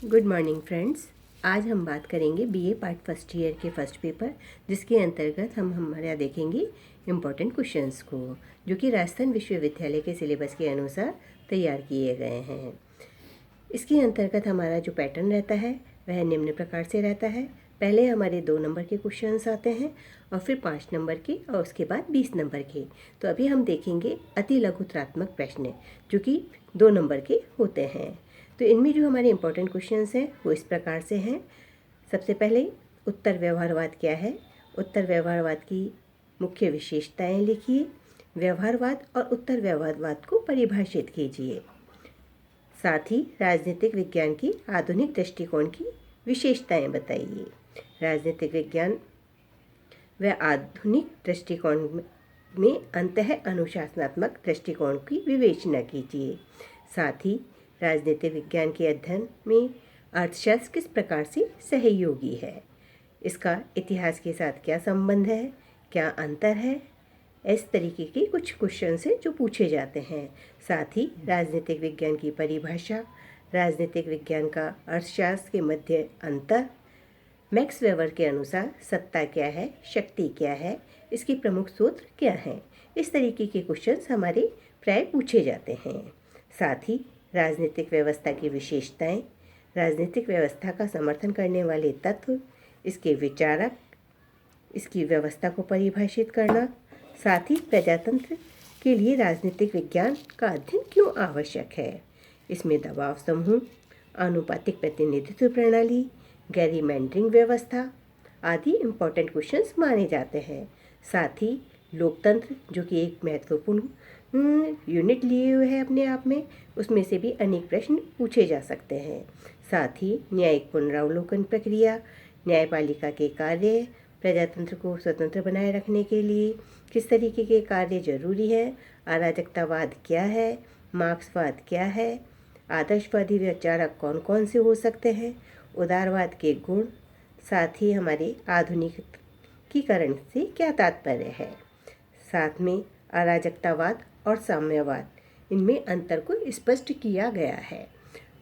Good morning friends. आज हम बात करेंगे बीए पार्ट फर्स्ट ईयर के फर्स्ट पेपर, जिसके अंतर्गत हम हमारे यहाँ देखेंगे इम्पोर्टेंट क्वेश्चंस को, जो कि राजस्थान विश्वविद्यालय के सिलेबस के अनुसार तैयार किए गए हैं। इसके अंतर्गत हमारा जो पैटर्न रहता है वह निम्न प्रकार से रहता है। पहले हमारे 2 नंबर के क्वेश्चंस आते हैं और फिर 5 नंबर के और उसके बाद 20 नंबर के। तो अभी हम देखेंगे अति लघुत्रात्मक प्रश्न, जो कि 2 नंबर के होते हैं। तो इनमें जो हमारे इम्पोर्टेंट क्वेश्चंस हैं वो इस प्रकार से हैं। सबसे पहले उत्तर व्यवहारवाद क्या है, उत्तर व्यवहारवाद की मुख्य विशेषताएं लिखिए, व्यवहारवाद और उत्तर व्यवहारवाद को परिभाषित कीजिए। साथ ही राजनीतिक विज्ञान की आधुनिक दृष्टिकोण की विशेषताएं बताइए। राजनीतिक विज्ञान व आधुनिक दृष्टिकोण में अंतः अनुशासनात्मक दृष्टिकोण की विवेचना कीजिए। साथ ही राजनीतिक विज्ञान के अध्ययन में अर्थशास्त्र किस प्रकार से सहयोगी है, इसका इतिहास के साथ क्या संबंध है, क्या अंतर है, इस तरीके के कुछ क्वेश्चन हैं जो पूछे जाते हैं। साथ ही राजनीतिक विज्ञान की परिभाषा, राजनीतिक विज्ञान का अर्थशास्त्र के मध्य अंतर, मैक्स वेबर के अनुसार सत्ता क्या है, शक्ति क्या है, इसकी प्रमुख सूत्र क्या हैं, इस तरीके के क्वेश्चंस हमारे प्राय पूछे जाते हैं। साथ ही राजनीतिक व्यवस्था की विशेषताएं, राजनीतिक व्यवस्था का समर्थन करने वाले तत्व, इसके विचारक, इसकी व्यवस्था को परिभाषित करना, साथ ही प्रजातंत्र के लिए राजनीतिक विज्ञान का अध्ययन क्यों आवश्यक है, इसमें दबाव समूह, आनुपातिक प्रतिनिधित्व प्रणाली, गैरीमैंडरिंग व्यवस्था आदि इम्पोर्टेंट क्वेश्चंस माने जाते हैं। साथ ही लोकतंत्र, जो कि एक महत्वपूर्ण यूनिट लिए हुए है अपने आप में, उसमें से भी अनेक प्रश्न पूछे जा सकते हैं। साथ ही न्यायिक पुनरावलोकन प्रक्रिया, न्यायपालिका के कार्य, प्रजातंत्र को स्वतंत्र बनाए रखने के लिए किस तरीके के कार्य जरूरी है, अराजकतावाद क्या है, मार्क्सवाद क्या है, आदर्शवादी विचारक कौन कौन से हो सकते हैं, उदारवाद के गुण, साथ ही हमारे आधुनिकीकरण से क्या तात्पर्य है, साथ में अराजकतावाद और साम्यवाद, इनमें अंतर को स्पष्ट किया गया है।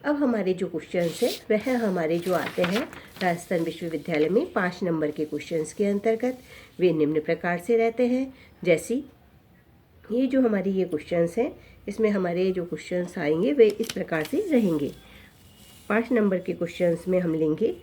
अब हमारे जो क्वेश्चंस हैं वह हमारे जो आते हैं राजस्थान विश्वविद्यालय में 5 नंबर के क्वेश्चंस के अंतर्गत, वे निम्न प्रकार से रहते हैं। जैसे ये जो हमारी ये क्वेश्चंस हैं, इसमें हमारे जो क्वेश्चंस आएंगे वे इस प्रकार से रहेंगे। 5 नंबर के क्वेश्चंस में हम लेंगे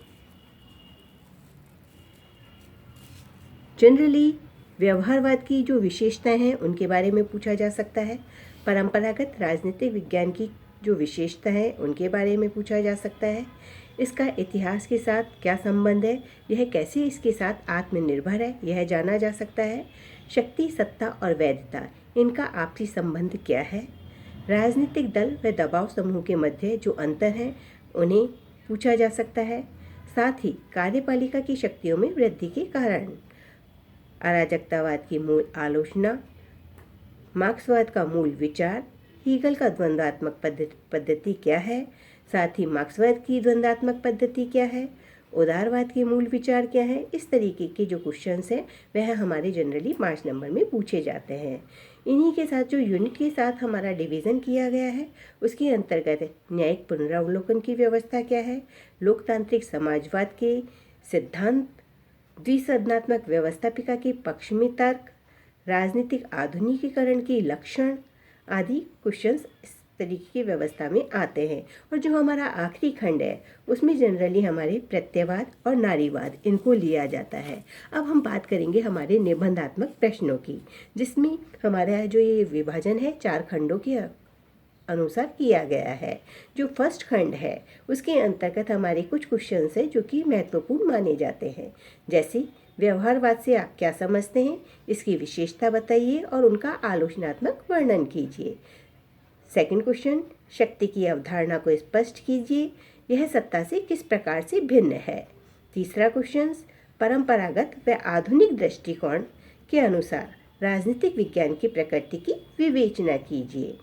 जनरली व्यवहारवाद की जो विशेषताएं हैं उनके बारे में पूछा जा सकता है। परंपरागत राजनीतिक विज्ञान की जो विशेषता है उनके बारे में पूछा जा सकता है। इसका इतिहास के साथ क्या संबंध है, यह कैसे इसके साथ आत्मनिर्भर है, यह जाना जा सकता है। शक्ति, सत्ता और वैधता, इनका आपसी संबंध क्या है। राजनीतिक दल व दबाव समूह के मध्य जो अंतर है उन्हें पूछा जा सकता है। साथ ही कार्यपालिका की शक्तियों में वृद्धि के कारण, अराजकतावाद की मूल आलोचना, मार्क्सवाद का मूल विचार, हीगल का द्वंद्वात्मक पद्धति क्या है, साथ ही मार्क्सवाद की द्वंद्वात्मक पद्धति क्या है, उदारवाद के मूल विचार क्या है, इस तरीके के जो क्वेश्चंस हैं वह हमारे जनरली 5 नंबर में पूछे जाते हैं। इन्हीं के साथ जो यूनिट के साथ हमारा डिवीज़न किया गया है उसके अंतर्गत न्यायिक पुनरावलोकन की व्यवस्था क्या है, लोकतांत्रिक समाजवाद के सिद्धांत, द्विसदनात्मक व्यवस्थापिका के पक्ष में तर्क, राजनीतिक आधुनिकीकरण के लक्षण आदि क्वेश्चंस इस तरीके की व्यवस्था में आते हैं। और जो हमारा आखिरी खंड है उसमें जनरली हमारे प्रत्ययवाद और नारीवाद, इनको लिया जाता है। अब हम बात करेंगे हमारे निबंधात्मक प्रश्नों की, जिसमें हमारा जो ये विभाजन है 4 खंडों के अनुसार किया गया है। जो फर्स्ट खंड है उसके अंतर्गत हमारे कुछ क्वेश्चंस हैं जो कि महत्वपूर्ण माने जाते हैं। जैसे व्यवहारवाद से आप क्या समझते हैं, इसकी विशेषता बताइए और उनका आलोचनात्मक वर्णन कीजिए। सेकंड क्वेश्चन, शक्ति की अवधारणा को स्पष्ट कीजिए, यह सत्ता से किस प्रकार से भिन्न है। तीसरा क्वेश्चन, परंपरागत व आधुनिक दृष्टिकोण के अनुसार राजनीतिक विज्ञान की प्रकृति की विवेचना कीजिए।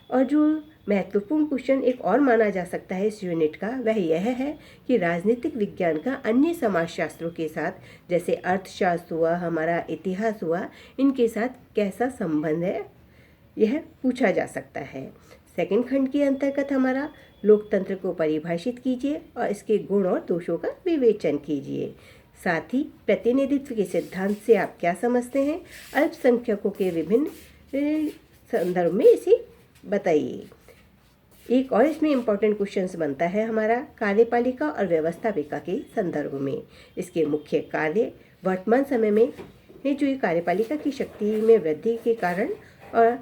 और जो महत्वपूर्ण क्वेश्चन एक और माना जा सकता है इस यूनिट का, वह यह है कि राजनीतिक विज्ञान का अन्य समाजशास्त्रों के साथ, जैसे अर्थशास्त्र हुआ, हमारा इतिहास हुआ, इनके साथ कैसा संबंध है, यह पूछा जा सकता है। सेकंड खंड के अंतर्गत हमारा लोकतंत्र को परिभाषित कीजिए और इसके गुण और दोषों का विवेचन कीजिए। साथ ही प्रतिनिधित्व के सिद्धांत से आप क्या समझते हैं, अल्पसंख्यकों के विभिन्न संदर्भ में इसे बताइए। एक और इसमें इम्पॉर्टेंट क्वेश्चंस बनता है हमारा कार्यपालिका और व्यवस्थापिका के संदर्भ में। इसके मुख्य कार्य वर्तमान समय में जो ये कार्यपालिका की शक्ति में वृद्धि के कारण और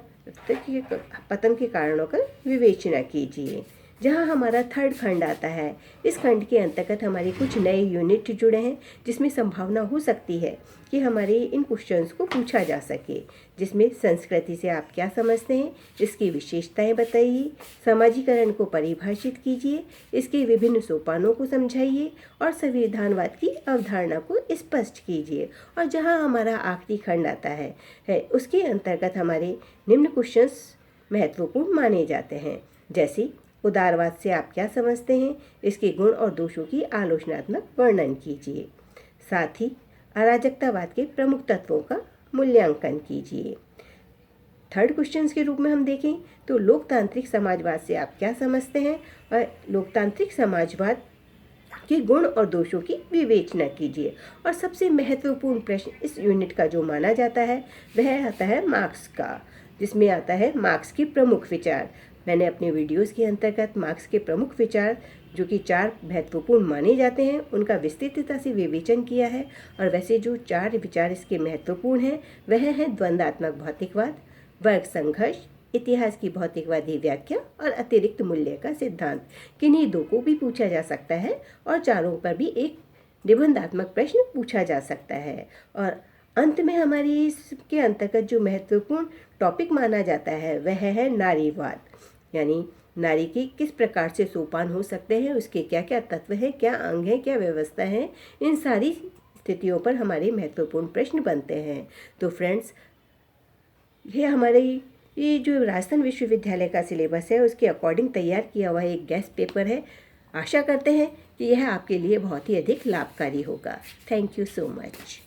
पतन के कारणों का विवेचना कीजिए। जहाँ हमारा थर्ड खंड आता है, इस खंड के अंतर्गत हमारे कुछ नए यूनिट जुड़े हैं जिसमें संभावना हो सकती है कि हमारे इन क्वेश्चंस को पूछा जा सके, जिसमें संस्कृति से आप क्या समझते हैं, इसकी विशेषताएं बताइए, समाजीकरण को परिभाषित कीजिए, इसके विभिन्न सोपानों को समझाइए और संविधानवाद की अवधारणा को स्पष्ट कीजिए। और जहाँ हमारा आखिरी खंड आता है उसके अंतर्गत हमारे निम्न क्वेश्चंस महत्वपूर्ण माने जाते हैं, जैसे उदारवाद से आप क्या समझते हैं, इसके गुण और दोषों की आलोचनात्मक वर्णन कीजिए। साथ ही अराजकतावाद के प्रमुख तत्वों का मूल्यांकन कीजिए। थर्ड क्वेश्चन के रूप में हम देखें तो लोकतांत्रिक समाजवाद से आप क्या समझते हैं और लोकतांत्रिक समाजवाद के गुण और दोषों की विवेचना कीजिए। और सबसे महत्वपूर्ण प्रश्न इस यूनिट का जो माना जाता है वह आता है मार्क्स का, जिसमें आता है मार्क्स के प्रमुख विचार। मैंने अपने वीडियोस के अंतर्गत मार्क्स के प्रमुख विचार जो कि 4 महत्वपूर्ण माने जाते हैं उनका विस्तृतता से विवेचन किया है। और वैसे जो 4 विचार इसके महत्वपूर्ण हैं वह हैं द्वंद्वात्मक भौतिकवाद, वर्ग संघर्ष, इतिहास की भौतिकवादी व्याख्या और अतिरिक्त मूल्य का सिद्धांत। किन्हीं 2 को भी पूछा जा सकता है और चारों पर भी एक निबंधात्मक प्रश्न पूछा जा सकता है। और अंत में हमारी इसके अंतर्गत जो महत्वपूर्ण टॉपिक माना जाता है वह है नारीवाद, यानी नारी की किस प्रकार से सोपान हो सकते हैं, उसके क्या क्या तत्व हैं, क्या अंग हैं, क्या व्यवस्था है, इन सारी स्थितियों पर हमारे महत्वपूर्ण प्रश्न बनते हैं। तो फ्रेंड्स, ये हमारे ये जो राजस्थान विश्वविद्यालय का सिलेबस है उसके अकॉर्डिंग तैयार किया हुआ एक गेस्ट पेपर है। आशा करते हैं कि यह आपके लिए बहुत ही अधिक लाभकारी होगा। Thank you so much.